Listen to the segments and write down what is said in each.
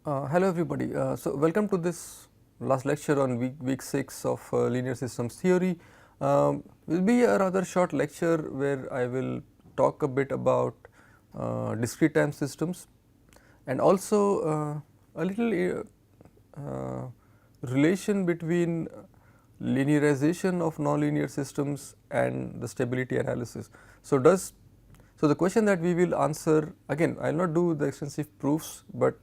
Hello everybody. So welcome to this last lecture on week 6 of linear systems theory. Will be a rather short lecture where I will talk a bit about discrete time systems and also a little relation between linearization of nonlinear systems and the stability analysis. So the question that we will answer, again I will not do the extensive proofs, but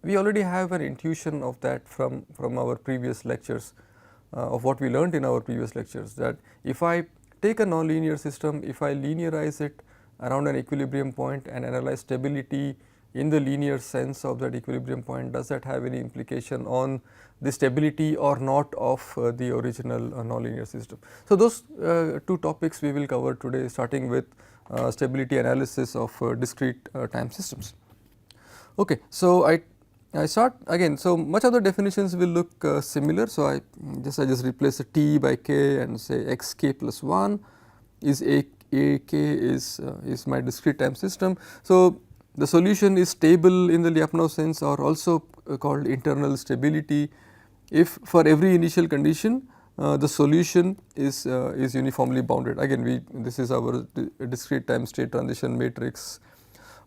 we already have an intuition of that from our previous lectures, of what we learned in our previous lectures, that if I take a nonlinear system, if I linearize it around an equilibrium point and analyze stability in the linear sense of that equilibrium point, does that have any implication on the stability or not of the original nonlinear system. So those two topics we will cover today, starting with stability analysis of discrete time systems. Okay, so I start again. So much of the definitions will look similar. So I just replace a t by k and say x k plus 1 is a k is my discrete time system. So the solution is stable in the Lyapunov sense, or also called internal stability, if for every initial condition the solution is uniformly bounded. Again, this is our discrete time state transition matrix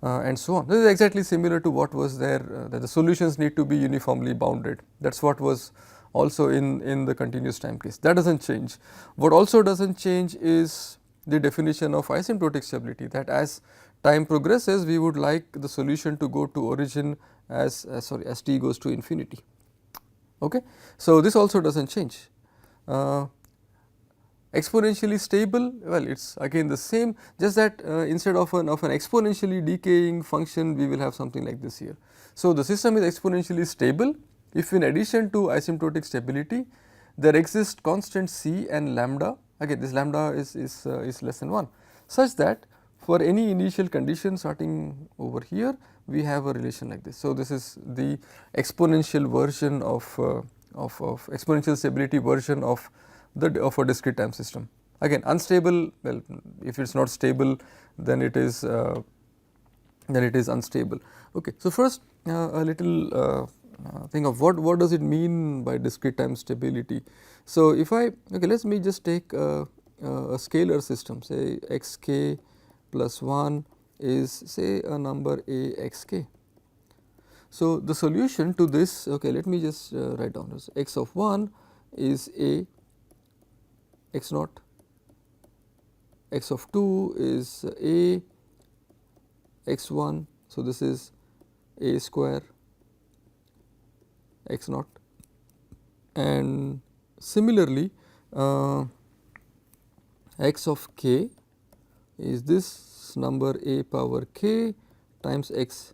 and so on. This is exactly similar to what was there, that the solutions need to be uniformly bounded. That is what was also in the continuous time case. That does not change. What also does not change is the definition of asymptotic stability, that as time progresses we would like the solution to go to origin as t goes to infinity. Okay. So this also does not change. Exponentially stable, well, it is again the same, just that instead of an exponentially decaying function, we will have something like this here. So the system is exponentially stable if, in addition to asymptotic stability, there exists constant c and lambda. Again, this lambda is less than 1, such that for any initial condition starting over here, we have a relation like this. So this is the exponential version of exponential stability version of a discrete time system. Again, unstable, well, if it is not stable, then it is unstable. Okay. So first a little thing of what does it mean by discrete time stability. So if let me just take a scalar system, say x k plus 1 is say a number a x k. So the solution to this, okay, let me just write down this, x of 1 is a x naught, x of 2 is a x 1. So this is a square x naught, and similarly x of k is this number a power k times x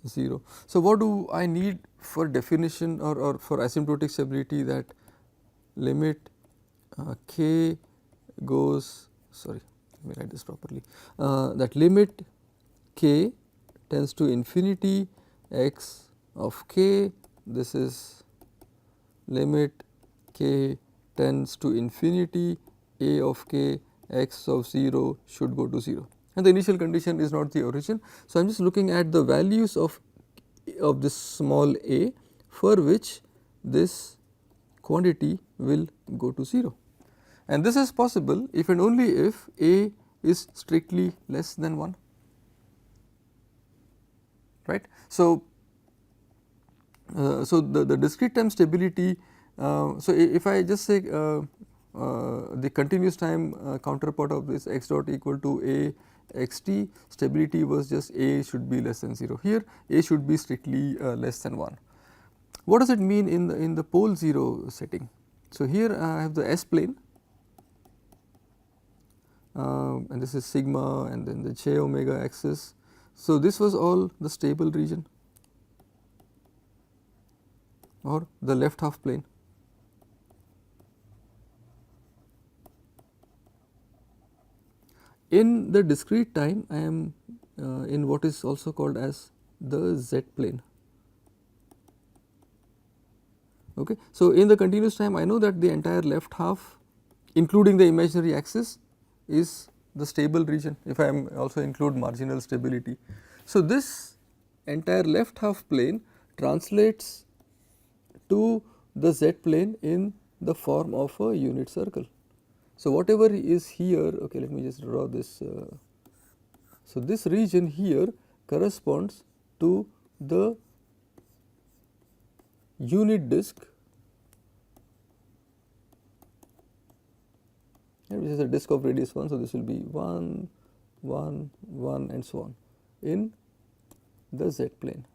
0. So what do I need for definition or for asymptotic stability, that limit k goes, sorry, let me write this properly, that limit k tends to infinity x of k, this is limit k tends to infinity a of k x of 0 should go to 0, and the initial condition is not the origin. So I am just looking at the values of this small a for which this quantity will go to 0, and this is possible if and only if a is strictly less than 1, right. So the discrete time stability, so if I just say the continuous time counterpart of this x dot equal to a x t, stability was just a should be less than 0. Here a should be strictly less than 1. What does it mean in the pole 0 setting? So here I have the S plane, and this is sigma, and then the j omega axis. So this was all the stable region or the left half plane. In the discrete time, I am in what is also called as the z plane. Okay. So in the continuous time, I know that the entire left half, including the imaginary axis, is the stable region, if I am also include marginal stability. So this entire left half plane translates to the z plane in the form of a unit circle. So, whatever is here, okay, let me just draw this. So, this region here corresponds to the unit disk, and which is a disk of radius 1. So, this will be 1, 1, 1 and so on in the z plane.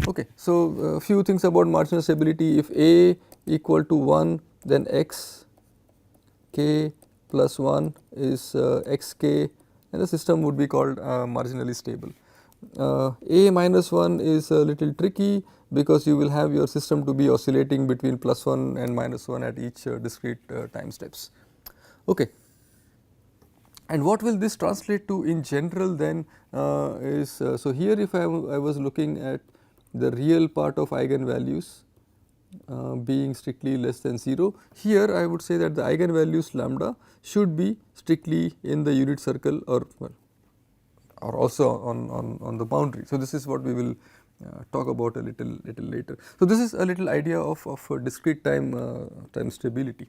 Okay. So, a few things about marginal stability. If A equal to 1, then x k plus 1 is x k, and the system would be called marginally stable. A minus 1 is a little tricky, because you will have your system to be oscillating between plus 1 and minus 1 at each discrete time steps. Okay. And what will this translate to in general then is, so here if I was looking at the real part of eigenvalues being strictly less than 0, here I would say that the eigenvalues lambda should be strictly in the unit circle, or well, or also on the boundary. So, this is what we will talk about a little later. So, this is a little idea of discrete time stability.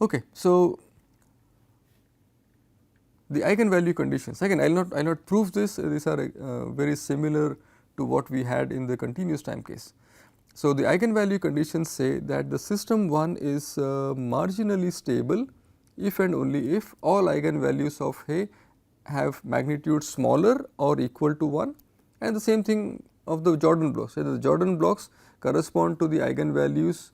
Okay. So, the eigenvalue conditions, again I will not prove this, these are very similar to what we had in the continuous time case. So, the eigenvalue conditions say that the system 1 is marginally stable if and only if all eigenvalues of A have magnitude smaller or equal to 1, and the same thing of the Jordan blocks. So, the Jordan blocks correspond to the eigenvalues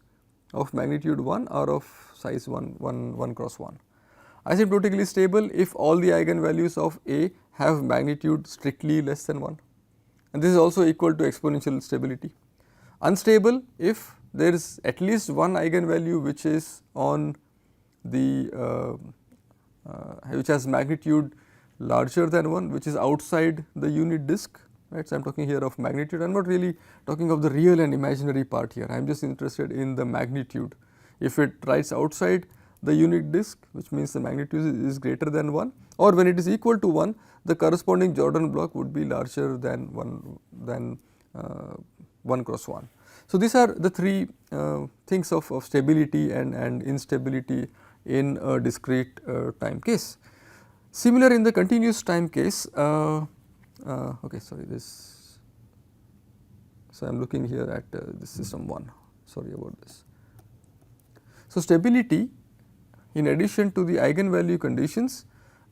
of magnitude 1 or of size 1 cross 1. Asymptotically stable if all the eigenvalues of A have magnitude strictly less than 1, and this is also equal to exponential stability. Unstable if there is at least one eigenvalue which is on the which has magnitude larger than 1, which is outside the unit disk, right. So, I am talking here of magnitude, I am not really talking of the real and imaginary part here, I am just interested in the magnitude. If it writes outside the unit disk, which means the magnitude is greater than 1, or when it is equal to 1, the corresponding Jordan block would be larger than 1 cross 1. So, these are the three things of stability and instability in a discrete time case. Similar in the continuous time case, okay, sorry, this, so I am looking here at this system 1, sorry about this. So, stability, in addition to the eigenvalue conditions,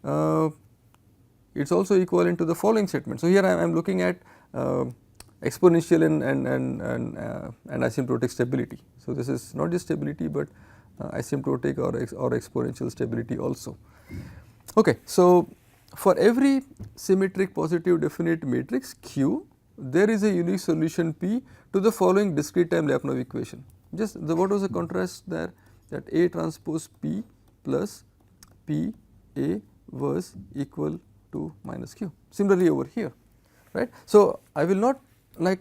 it is also equivalent to the following statement. So, here I am looking at exponential and asymptotic stability. So, this is not just stability, but asymptotic or exponential stability also. Okay. So, for every symmetric positive definite matrix Q, there is a unique solution P to the following discrete time Lyapunov equation. Just what was the contrast there, that A transpose P plus P A was equal to minus Q. Similarly, over here, right. So, I will not like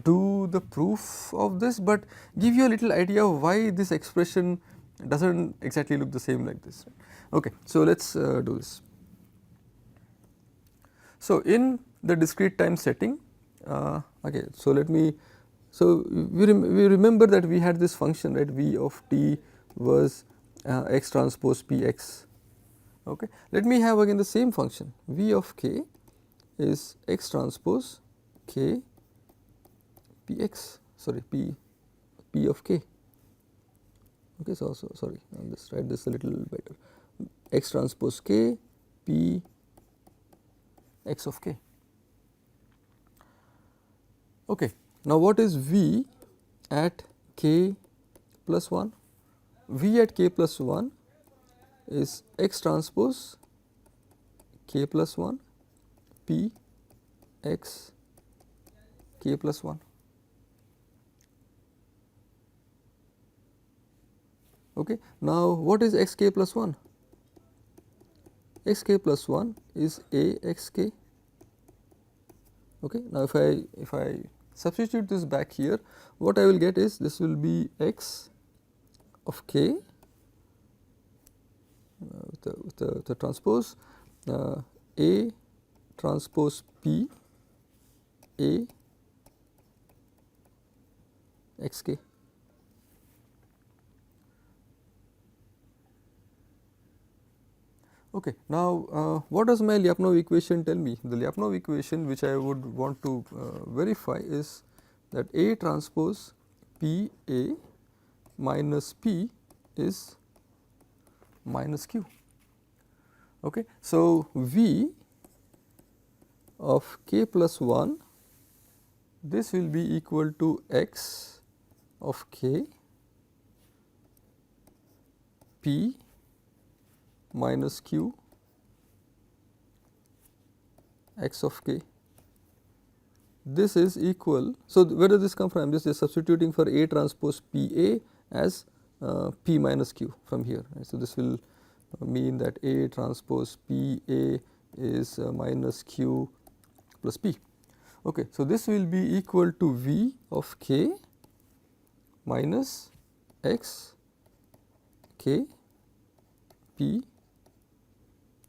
do the proof of this, but give you a little idea of why this expression does not exactly look the same like this. Okay. So, let us do this. So, in the discrete time setting, okay, so let me, so we remember that we had this function, right, V of t was x transpose p x. Okay. Let me have again the same function, V of k is x transpose k p x, sorry, p of k. Okay. So, sorry, I will just write this a little better, x transpose k p x of k. Okay. Now, what is V at k plus 1? V at k plus 1 is x transpose k plus 1 p x k plus 1. Okay. Now, what is x k plus 1? X k plus 1 is A x k. Okay. Now, if I substitute this back here, what I will get is this will be x of k with the transpose A transpose P A x k. Okay. Now, what does my Lyapunov equation tell me? The Lyapunov equation which I would want to verify is that A transpose P A minus P is minus Q. Okay. So, V of k plus 1, this will be equal to x of k P minus Q x of k. This is equal. So, where does this come from? I am just substituting for A transpose P A as P minus Q from here. Right. So, this will mean that A transpose P A is minus Q plus P. Okay. So, this will be equal to V of k minus x k P,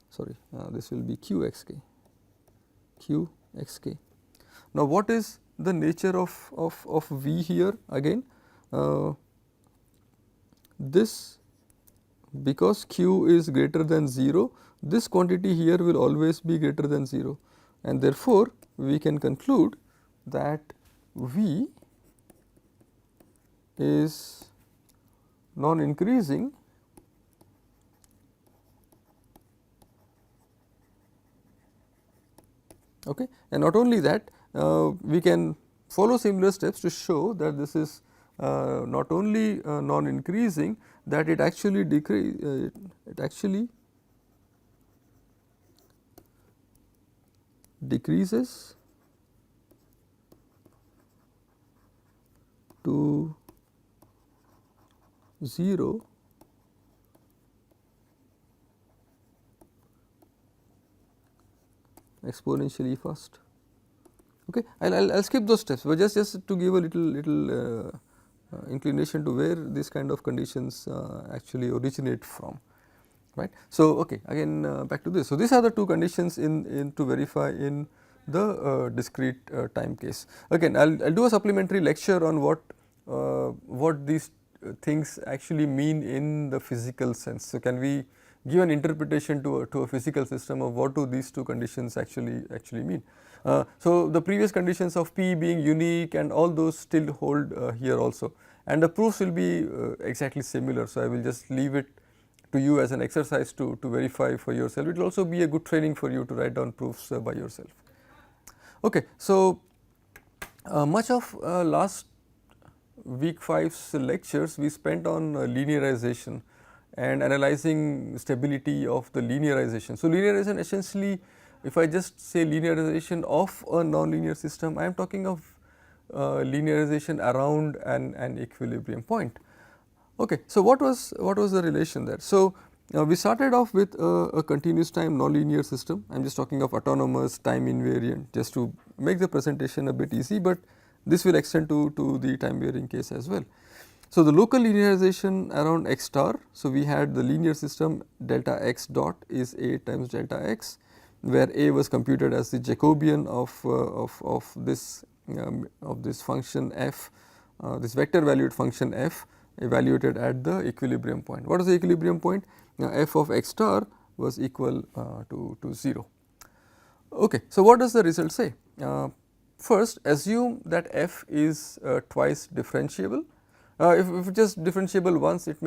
sorry, this will be Q x k, Q x k. Now, what is the nature of V here? Again, this, because Q is greater than 0, this quantity here will always be greater than 0, and therefore, we can conclude that V is non-increasing okay. And not only that, we can follow similar steps to show that this is not only non-increasing, that it actually decreases to 0 exponentially fast. Okay, I'll skip those steps, but just to give a little inclination to where these kind of conditions actually originate from, right. So, okay, again back to this. So, these are the two conditions in to verify in the discrete time case. Again, I'll do a supplementary lecture on what these things actually mean in the physical sense. So, can we give an interpretation to a physical system of what do these two conditions actually mean. So, the previous conditions of P being unique and all those still hold here also, and the proofs will be exactly similar. So, I will just leave it to you as an exercise to verify for yourself. It will also be a good training for you to write down proofs by yourself. Okay. So, much of last week 5's lectures we spent on linearization and analyzing stability of the linearization. So, linearization essentially, if I just say linearization of a nonlinear system, I am talking of linearization around an equilibrium point. Okay. So, what was the relation there? So, we started off with a continuous time nonlinear system. I am just talking of autonomous time invariant just to make the presentation a bit easy, but this will extend to the time varying case as well. So, the local linearization around x star. So, we had the linear system delta x dot is A times delta x, where A was computed as the Jacobian of this function f, this vector valued function f evaluated at the equilibrium point. What is the equilibrium point? F of x star was equal to 0. Okay. So, what does the result say? First, assume that f is twice differentiable. If just differentiable once, it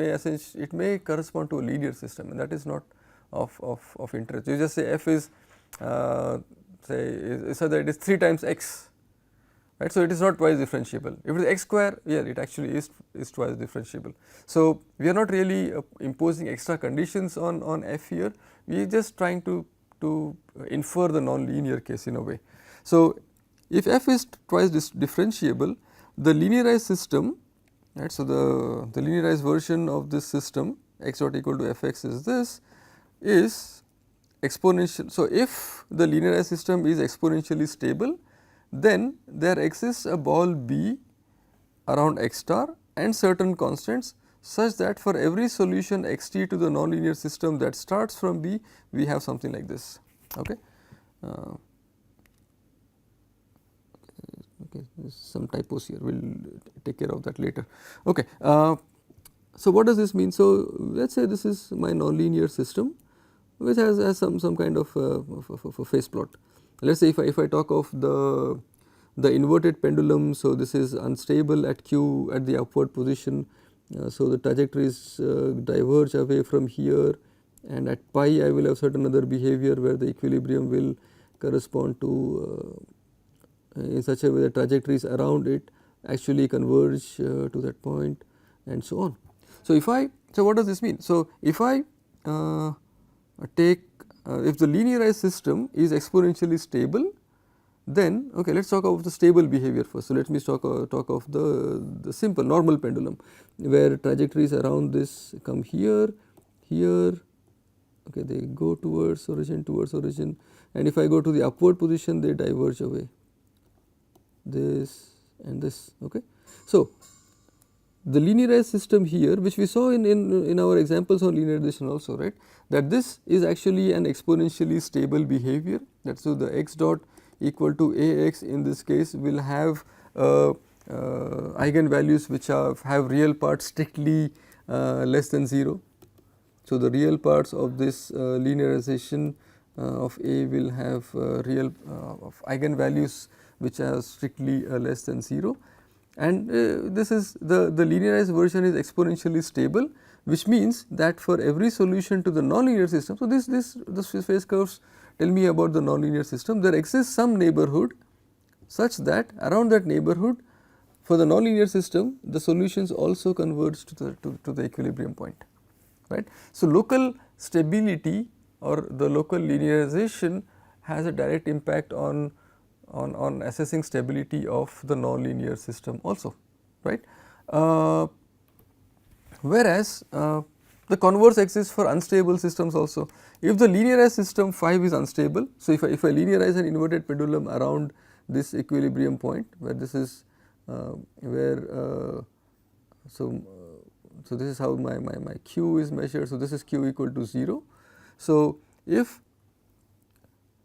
may correspond to a linear system, and that is not of interest. You just say f is say so that it is 3 times x, right. So, it is not twice differentiable. If it is x square, yeah, it actually is twice differentiable. So, we are not really imposing extra conditions on f here. We are just trying to infer the nonlinear case in a way. So, if f is twice differentiable, the linearized system, right. So, the linearized version of this system x dot equal to f x is this, is exponential. So, if the linearized system is exponentially stable, then there exists a ball B around x star and certain constants such that for every solution x t to the nonlinear system that starts from B, we have something like this. Okay. okay, there's some typos here, we will take care of that later. Okay. So, what does this mean? So, let us say this is my nonlinear system which has some kind of a phase plot. Let us say if I talk of the inverted pendulum, so this is unstable at q at the upward position. So, the trajectories diverge away from here, and at pi I will have certain other behavior where the equilibrium will correspond to in such a way that trajectories around it actually converge to that point, and so on. So, what does this mean? So, if I take if the linearized system is exponentially stable, then okay, let us talk of the stable behavior first. So, let me talk of the simple normal pendulum where trajectories around this come here, okay, they go towards origin, and if I go to the upward position they diverge away, this and this. Okay. So, the linearized system here, which we saw in our examples on linearization also, right, that this is actually an exponentially stable behavior. That so, the x dot equal to Ax in this case will have eigenvalues which have real parts strictly less than 0. So, the real parts of this linearization of A will have real of eigenvalues which are strictly less than 0, and this is the linearized version is exponentially stable, which means that for every solution to the nonlinear system. So, the phase curves tell me about the nonlinear system. There exists some neighborhood such that around that neighborhood for the nonlinear system the solutions also converge to the equilibrium point, right. So, local stability or the local linearization has a direct impact on assessing stability of the nonlinear system also, right. Whereas, the converse exists for unstable systems also. If the linearized system phi is unstable, so if I linearize an inverted pendulum around this equilibrium point where this is so this is how my q is measured. So, this is q equal to 0. So, if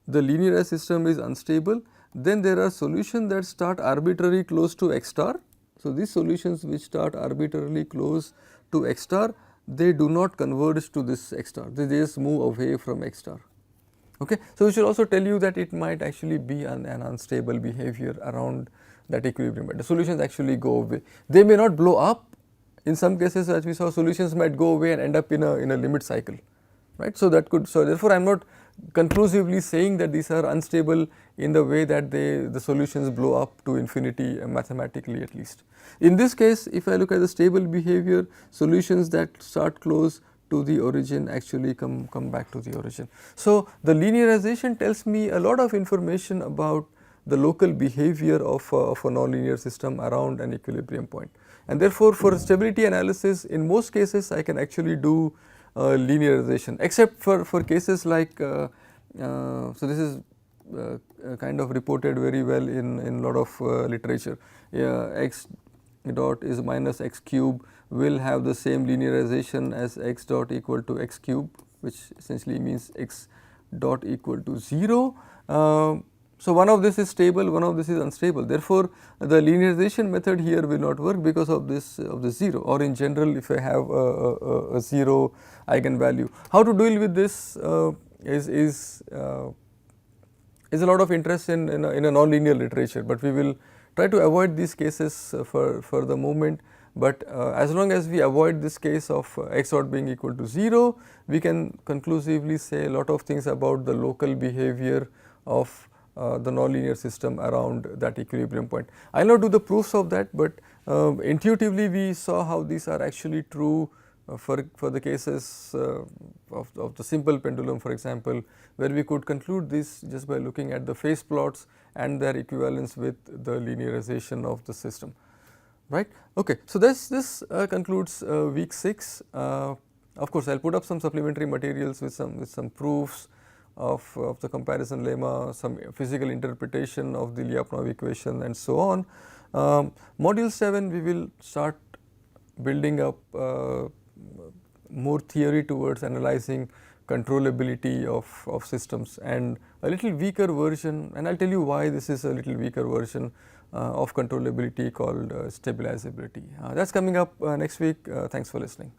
the linearized system is unstable, then there are solutions that start arbitrarily close to x star. So, these solutions which start arbitrarily close to x star, they do not converge to this x star, they just move away from x star. Okay. So, we should also tell you that it might actually be an unstable behavior around that equilibrium, but the solutions actually go away. They may not blow up. In some cases, as we saw, solutions might go away and end up in a limit cycle, right. So, that could, so therefore, I am not conclusively saying that these are unstable in the way that the solutions blow up to infinity mathematically at least. In this case, if I look at the stable behavior, solutions that start close to the origin actually come back to the origin. So, the linearization tells me a lot of information about the local behavior of a nonlinear system around an equilibrium point, and therefore, for stability analysis in most cases I can actually do linearization, except for cases like so this is kind of reported very well in lot of literature. X dot is minus x cube will have the same linearization as x dot equal to x cube, which essentially means x dot equal to 0. So, one of this is stable, one of this is unstable. Therefore, the linearization method here will not work because of this 0, or in general if I have a 0 eigenvalue. How to deal with this is a lot of interest in a nonlinear literature, but we will try to avoid these cases for the moment. But as long as we avoid this case of x dot being equal to 0, we can conclusively say a lot of things about the local behavior of the nonlinear system around that equilibrium point. I will not do the proofs of that, but intuitively we saw how these are actually true for the cases of the simple pendulum, for example, where we could conclude this just by looking at the phase plots and their equivalence with the linearization of the system, right. Okay. So, this concludes week 6. Of course, I will put up some supplementary materials with some proofs of the comparison lemma, some physical interpretation of the Lyapunov equation and so on. Module 7 we will start building up more theory towards analyzing controllability of systems, and a little weaker version, and I will tell you why this is a little weaker version of controllability called stabilizability. That is coming up next week. Thanks for listening.